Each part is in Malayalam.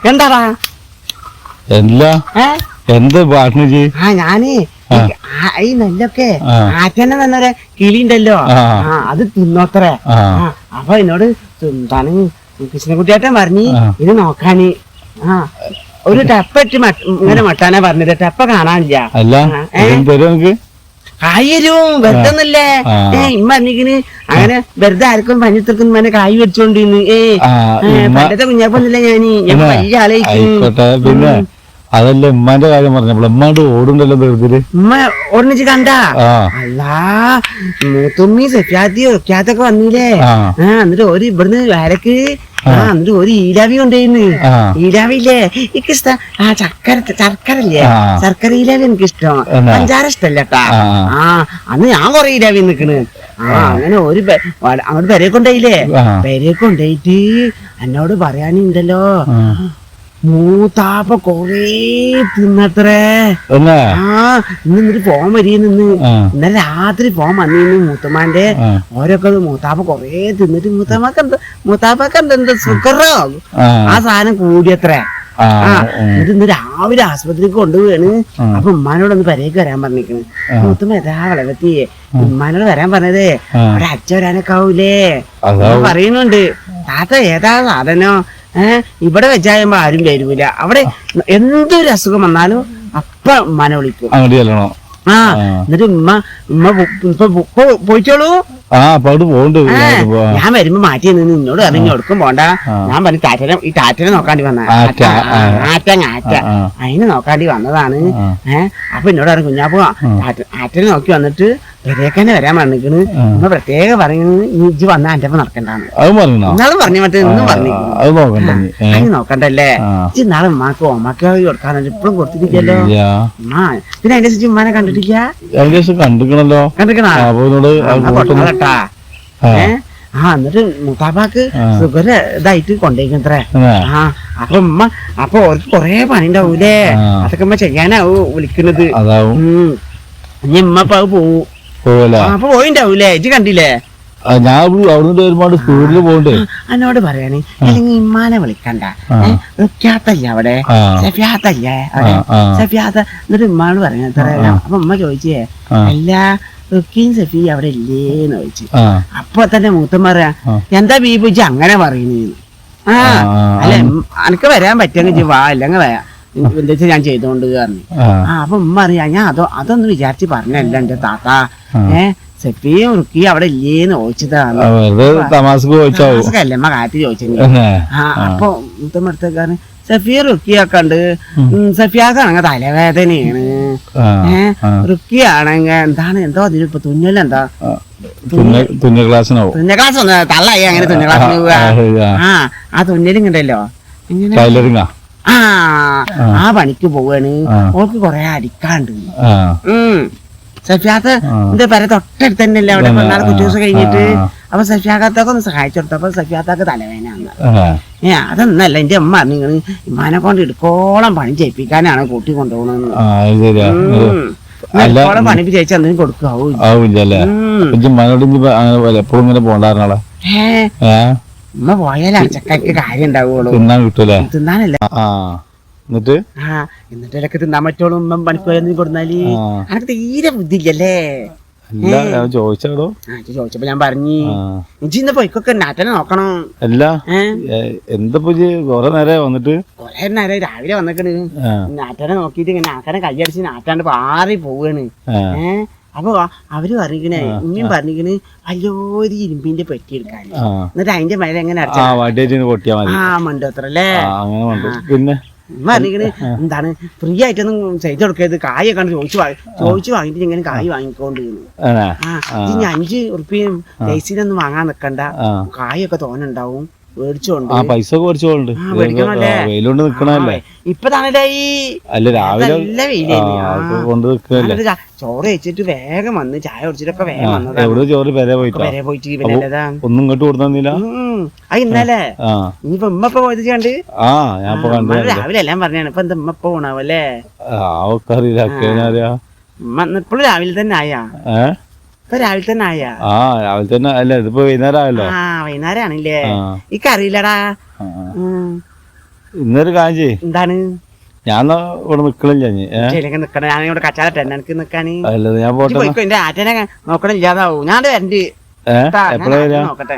എന്താടാ എന്ത് പാട്ടിന് ഞാനേ ഈ നെല്ലൊക്കെ ആറ്റന്നെ തന്നൊരു കിളിണ്ടല്ലോ അത് തിന്നോത്രേ. അപ്പൊ എന്നോട് എന്താണ് കൃഷ്ണൻകുട്ടിയേട്ടൻ പറഞ്ഞ് ഇത് നോക്കാന് ഒരു ടെപ്പറ്റ് ഇങ്ങനെ മട്ടാനാ പറഞ്ഞത്. ടെപ്പ കാണാനില്ല. കായരും വെറുതെന്നല്ലേ ഇമ്മ പറഞ്ഞിരിക്കണ്. അങ്ങനെ വെറുതെ ആർക്കും പഞ്ഞിത്തിർക്കുന്ന കായ് വെച്ചോണ്ടിരുന്നു. പണ്ടത്തെ കുഞ്ഞാപ്പൊന്നില്ല ഞാൻ വലിയ ആലോചിക്കുന്നു. അതല്ല ഉമ്മാന്റെ കാര്യം പറഞ്ഞപ്പോൾ ഉമ്മാണ്ട് ഓടുണ്ടല്ലോ വെറുതെ ഉമ്മ ഓടിച്ച് കണ്ടാ അല്ലാ മൂത്തുമ്മി സെഫ്യാത്തി ഒക്കാത്തൊക്കെ വന്നില്ലേ. എന്നിട്ട് ഒരു ഇവിടുന്ന് വേലക്ക് എന്നിട്ട് ഒരു ഈരാവി കൊണ്ടുപോയിന്ന്. ഈരാവില്ലേ എനിക്കിഷ്ടം. ശർക്കരല്ലേ ശർക്കര ഈരാവി എനിക്കിഷ്ടം. പഞ്ചാര ഇഷ്ടല്ലട്ടാ. അന്ന് ഞാൻ കൊറേ ഈരാവി നിക്കണ്. അങ്ങനെ ഒരു അങ്ങോട്ട് പെരയെ കൊണ്ടുപോയില്ലേ. പെരയെ കൊണ്ടുപോയിട്ട് എന്നോട് പറയാനുണ്ടല്ലോ മൂത്താപ്പ കൊറേ തിന്നത്രേ. ഇന്നിട്ട് പോകാൻ വരിയെന്ന്. ഇന്നലെ രാത്രി പോകാൻ വന്നിന്ന് മൂത്തമ്മാന്റെ ഓരോക്കെ മൂത്താപ്പ കൊറേ തിന്നിട്ട് മൂത്താപ്പക്ക് എന്തെന്ത് സുഖറോ ആ സാധനം കൂടിയത്രേ. എന്നിട്ട് ഇന്ന് രാവിലെ ആശുപത്രിക്ക് കൊണ്ടുപോവാണ്. അപ്പൊ ഉമ്മാനോടൊന്ന് പെരേക്ക് വരാൻ പറഞ്ഞിരിക്കണ്. മൂത്തമ്മ ഏതാ വളവത്തിയെ ഉമ്മാനോട് വരാൻ പറഞ്ഞതേ അവിടെ അച്ഛ വരാനൊക്കെ ആവൂലേ പറയുന്നുണ്ട്. താത്ത ഏതാ സാധനം ഇവിടെ വെച്ചാകുമ്പോ ആരും വരൂല. അവിടെ എന്തൊരു അസുഖം വന്നാലും അപ്പ ഉമ്മാനെ വിളിക്കും. എന്നിട്ട് ഇപ്പൊ പോയിച്ചോളൂ. ഞാൻ വരുമ്പോ മാറ്റി നിന്ന് നിന്നോട് പറഞ്ഞു ഒടുക്കും പോണ്ട. ഞാൻ പറഞ്ഞു ഈ ടാറ്റനെ നോക്കാണ്ടി വന്ന ആറ്റ അതിന് നോക്കാണ്ടി വന്നതാണ്. അപ്പൊ എന്നോട് പറഞ്ഞു കുഞ്ഞാപ്പോ ആറ്റനെ നോക്കി വന്നിട്ട് പെരേക്കന്നെ വരാൻ പറഞ്ഞിരിക്കണ്. ഉമ്മ പ്രത്യേകം പറയുന്നത് ഇജ്ജ് വന്ന എന്റെ ഒപ്പം നടക്കണ്ടാന്ന്. എന്നാളും പറഞ്ഞു മറ്റേ ഇന്നും പറഞ്ഞു അതിന് നോക്കണ്ടല്ലേ. ഇജ്ജ് നാളെ ഉമ്മാക്ക് ഓമാക്ക് കൊടുക്കാന്ന് ഇപ്പഴും കൊടുത്തിട്ടില്ലല്ലോ. പിന്നെ അതിന്റെ ശേഷം ഉമ്മാനെ കണ്ടിട്ടില്ല. കണ്ടിക്കണാ എന്നിട്ട് മുത്താപ്പാക്ക് ഷുഗർ ഇതായിട്ട് കൊണ്ടേക്കത്രേ. അപ്പൊ ഉമ്മ അപ്പൊ അവർക്ക് കൊറേ പണി ഉണ്ടാവൂലേ. അതൊക്കെ ഉമ്മ ചെയ്യാനാവൂ വിളിക്കുന്നത്. ഇനി ഉമ്മ അപ്പൊ പോവും. അപ്പൊ പോയിണ്ടാവൂലേ ഇജ്ജ് കണ്ടില്ലേ. ഞാൻ അവിടുന്ന് ഒരുപാട് സ്പീഡിൽ പോകണ്ടേ. എന്നോട് പറയണേ അല്ലെങ്കിൽ ഇമ്മാനെ വിളിക്കണ്ട. റുക്യാത്തല്ലേ അവിടെ സഫിയാത്തല്ലേ അവിടെ സഫിയാത്ത. എന്നിട്ട് ഉമ്മാനോട് പറയണ. അപ്പൊ ഉമ്മ ചോദിച്ചേ അല്ല റുക്കിയും സഫി അവിടെ ഇല്ലേന്ന് ചോദിച്ചു. അപ്പൊ തന്നെ മൂത്തം പറയാ എന്താ ബീബുജി അങ്ങനെ പറയുന്നേ. അല്ല അനക്ക് വരാൻ പറ്റുമെങ്കിൽ വാ അല്ലെങ്കിൽ വരാ എന്താ വെച്ചാൽ ഞാൻ ചെയ്തോണ്ട് പറഞ്ഞു. അപ്പൊ ഉമ്മ അറിയാ ഞാൻ അതൊന്നും വിചാരിച്ച് പറഞ്ഞല്ല എന്റെ താത്ത. സെഫിയും റുക്കിയും അവിടെ ഇല്ലേന്ന് ചോദിച്ചതാണ്. അമ്മ കാറ്റ് ചോദിച്ചു. അപ്പൊ മൂത്തമ്മ അടുത്തേക്കാണ് സഫിയ റുക്കിയൊക്കെ ഉണ്ട്. സഫിയാക്കാണെങ്കിൽ തലവേദനയാണ്. റുക്കിയാണെങ്കിൽ എന്താണ് എന്തോ അതിനിപ്പോ തുന്നലെന്താ തുന്നൽ ക്ലാസ് ഒന്ന് തള്ളായി അങ്ങനെ തുന്നൽ ക്ലാസ്സിന് പോവുക. ആ തുന്നലിങ്ങണ്ടല്ലോ ഇങ്ങനെ ആ പണിക്ക് പോവാണ്. ഓൾക്ക് കൊറേ അടിക്കാണ്ട്. സഫിയാത്ത് എന്റെ പേരെ തൊട്ടടുത്ത് തന്നെയല്ലേ അവിടെ പെണ്ണാളെ കുറ്റ ദിവസം കഴിഞ്ഞിട്ട്. അപ്പൊ സഫിയാത്തൊക്കെ ഒന്ന് സഹായിച്ചു കൊടുത്തപ്പോ സഫിയാത്തൊക്കെ തലവേന. അതൊന്നല്ല എന്റെ അമ്മ അറിഞ്ഞിങ്ങനെ ഇമ്മാനെ കൊണ്ട് എടുക്കോളം പണി ചെയ്യിപ്പിക്കാനാണ് കൂട്ടി കൊണ്ടുപോകണെന്ന്. എടുക്കോളം പണി ചെയ്യിച്ച് എന്തെങ്കിലും കൊടുക്കാവൂല്ല. ഉമ്മ പോയാലാണ് ചക്കയ്ക്ക് കാര്യം ഉണ്ടാവുള്ളൂ. തിന്നാനല്ല എന്നിട്ട് ഇടയ്ക്ക് തിന്നാൻ പറ്റുള്ളൂ. ഉമ്മ പണിക്ക് കൊടുന്നാല് അനക്ക് തീരെ ബുദ്ധിയില്ലല്ലേ. ചോദിച്ചപ്പോ ഞാൻ പറഞ്ഞു ഇജ്ജ് ഇന്ന് പോയിക്കൊക്കെ നാട്ടനെ നോക്കണം. അല്ല എന്താ കൊറേ നേരം വന്നിട്ട് കൊറേ നേരം രാവിലെ വന്നിക്കണ്. നാട്ടനെ നോക്കിട്ട് ഇങ്ങനെ നാട്ടനെ കൈയടിച്ച് നാട്ടാണ്ട് പാറി പോവാണ്. അപ്പൊ അവര് പറഞ്ഞിക്കണേ ഉമ്മയും പറഞ്ഞിക്കണ് വലിയൊരു ഇരുമ്പിന്റെ പെട്ടി എടുക്കാൻ. എന്നിട്ട് അതിന്റെ മേലെ എങ്ങനെ മണ്ടോത്രല്ലേ. പിന്നെ പറഞ്ഞിക്കണ് എന്താണ് ഫ്രീ ആയിട്ടൊന്നും ചെയ്ത് കൊടുക്കരുത്. കായൊക്കെ ചോദിച്ചു വാങ്ങിട്ട് ഇങ്ങനെ കായ് വാങ്ങിക്കൊണ്ടിരുന്നു. 5 ഉറുപ്പിയും ജയ്സിനൊന്നും വാങ്ങാൻ നിക്കണ്ട. കായൊക്കെ തോന്നുണ്ടാവും. മേടിച്ചോണ്ട് പൈസ ഇപ്പൊ താണല്ലേ ഈ ചോറ് വെച്ചിട്ട് വേഗം വന്ന് ചായ കുടിച്ചിട്ടൊക്കെ വേഗം വന്നതാ. ഒന്നും ഇങ്ങോട്ട് കൊടുത്തില്ല. ഇന്നലെ ഇനിയിപ്പൊ ഉമ്മ പോയത് കണ്ട് രാവിലെ എല്ലാം പറഞ്ഞാണ്. ഇപ്പൊ എന്താ ഉമ്മ പോണാവല്ലേ. ഉമ്മ ഇപ്പോഴും രാവിലെ തന്നെ ആയാ ഇപ്പൊ രാവിലെ തന്നെ ആയാ? ആ രാവിലെ തന്നെ അല്ല, ഇതിപ്പോ വൈകുന്നേരം ആയല്ലോ. ആ വൈകുന്നേരമാണല്ലേ? ഇക്കറിയില്ലടാ. ഇന്നൊരു കാര്യം ചെയ്യ്. എന്താണ്? ഞാൻ ഇവിടെ നിക്കണില്ല. നിക്കണ ഞാൻ ഇവിടെ കച്ചാലട്ടെ എനിക്ക് നിക്കാന്. അല്ലത് ഞാൻ പോട്ടെ. പോയിക്കോ, എന്റെ ആറ്റനെ നോക്കണില്ലാതാവും. ഞാൻ വരണ്ട്. എപ്പോഴാ വരാ? നോക്കട്ടെ,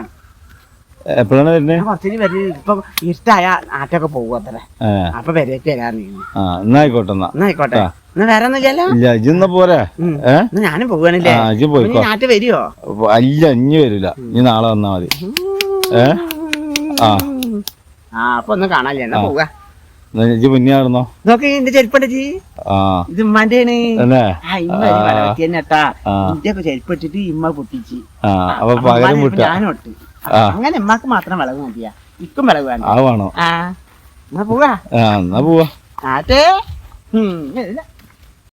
എപ്പോഴാണ് വരുന്നത്? കുറച്ചു വരും. ഇപ്പൊ ഇഷ്ടായ ആറ്റൊക്കെ പോകും അത്ര. അപ്പൊ വരേറ്റ് വരാറ്. എന്നായിക്കോട്ടെ. എന്നായിക്കോട്ടെ. എന്നാ വേറെ ഒന്നുമില്ലല്ലോ. ഇല്ല ഇജ്ജൊന്ന പോരാ. ഞാനും പോവാണല്ലേ? നാട്ടിൽ വരുവോ? അല്ല ഇനി വരില്ല, ഇനി നാളെ വന്നാ മതി. അപ്പൊ ഒന്നും കാണാനില്ല. എന്നാ പോവാ. ഇജ്ജ് മുന്നേ ആയിരുന്നോ? നോക്കി എന്റെ ചെരുപ്പുണ്ട് ജി. ഇത് ഉമ്മാന്റെയാണ്. ഇന്ത്യയൊക്കെ ചെരുപ്പിട്ടിട്ട് ഇമ്മ പൊട്ടിച്ച്. ഞാനോട്ട് അങ്ങനെ ഉമ്മാക്ക് മാത്രം വിളവ് മതിയാ. ഇക്കും വിളവ് വേണം. ആ വേണോ? എന്നാ പോവാ. എന്നാ പോവാ. ആറ്റേ